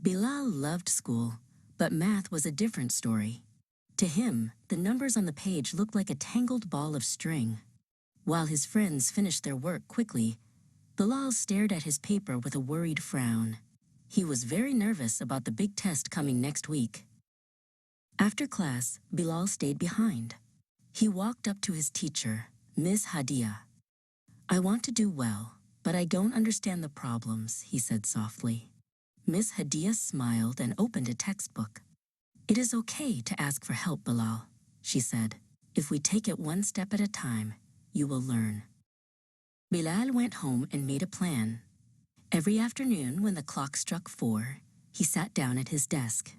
Bilal loved school, but math was a different story. To him, the numbers on the page looked like a tangled ball of string. While his friends finished their work quickly, Bilal stared at his paper with a worried frown. He was very nervous about the big test coming next week. After class, Bilal stayed behind. He walked up to his teacher, Miss Hadia. "I want to do well, but I don't understand the problems," he said softly. Miss Hadia smiled and opened a textbook. "It is okay to ask for help, Bilal," she said. "If we take it one step at a time, you will learn." Bilal went home and made a plan. Every afternoon when the clock struck 4, he sat down at his desk.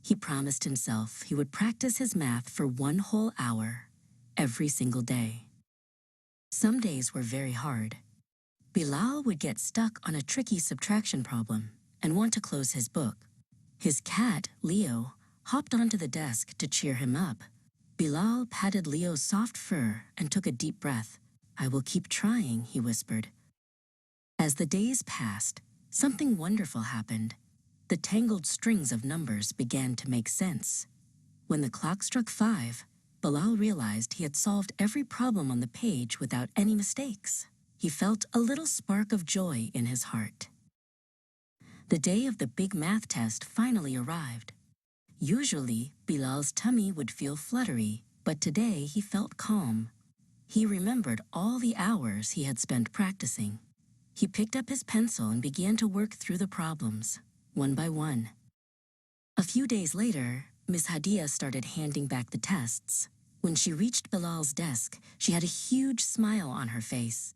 He promised himself he would practice his math for 1 whole hour, every single day. Some days were very hard. Bilal would get stuck on a tricky subtraction problem and want to close his book. His cat, Leo, hopped onto the desk to cheer him up. Bilal patted Leo's soft fur and took a deep breath. "I will keep trying," he whispered. As the days passed, something wonderful happened. The tangled strings of numbers began to make sense. When the clock struck 5, Bilal realized he had solved every problem on the page without any mistakes. He felt a little spark of joy in his heart. The day of the big math test finally arrived. Usually, Bilal's tummy would feel fluttery, but today he felt calm. He remembered all the hours he had spent practicing. He picked up his pencil and began to work through the problems, one by one. A few days later, Miss Hadia started handing back the tests. When she reached Bilal's desk, she had a huge smile on her face.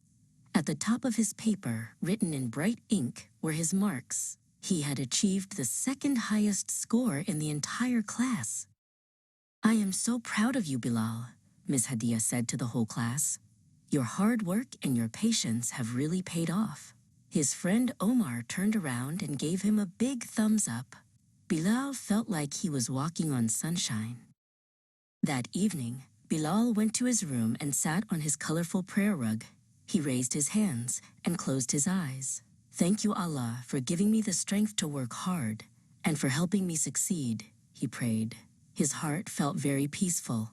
At the top of his paper, written in bright ink, were his marks. He had achieved the second highest score in the entire class. "I am so proud of you, Bilal," Miss Hadia said to the whole class. "Your hard work and your patience have really paid off." His friend Omar turned around and gave him a big thumbs up. Bilal felt like he was walking on sunshine. That evening, Bilal went to his room and sat on his colorful prayer rug. He raised his hands and closed his eyes. "Thank you, Allah, for giving me the strength to work hard and for helping me succeed," he prayed. His heart felt very peaceful.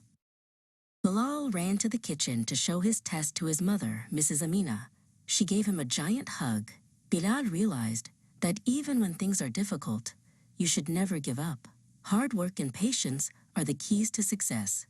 Bilal ran to the kitchen to show his test to his mother, Mrs. Amina. She gave him a giant hug. Bilal realized that even when things are difficult, you should never give up. Hard work and patience are the keys to success.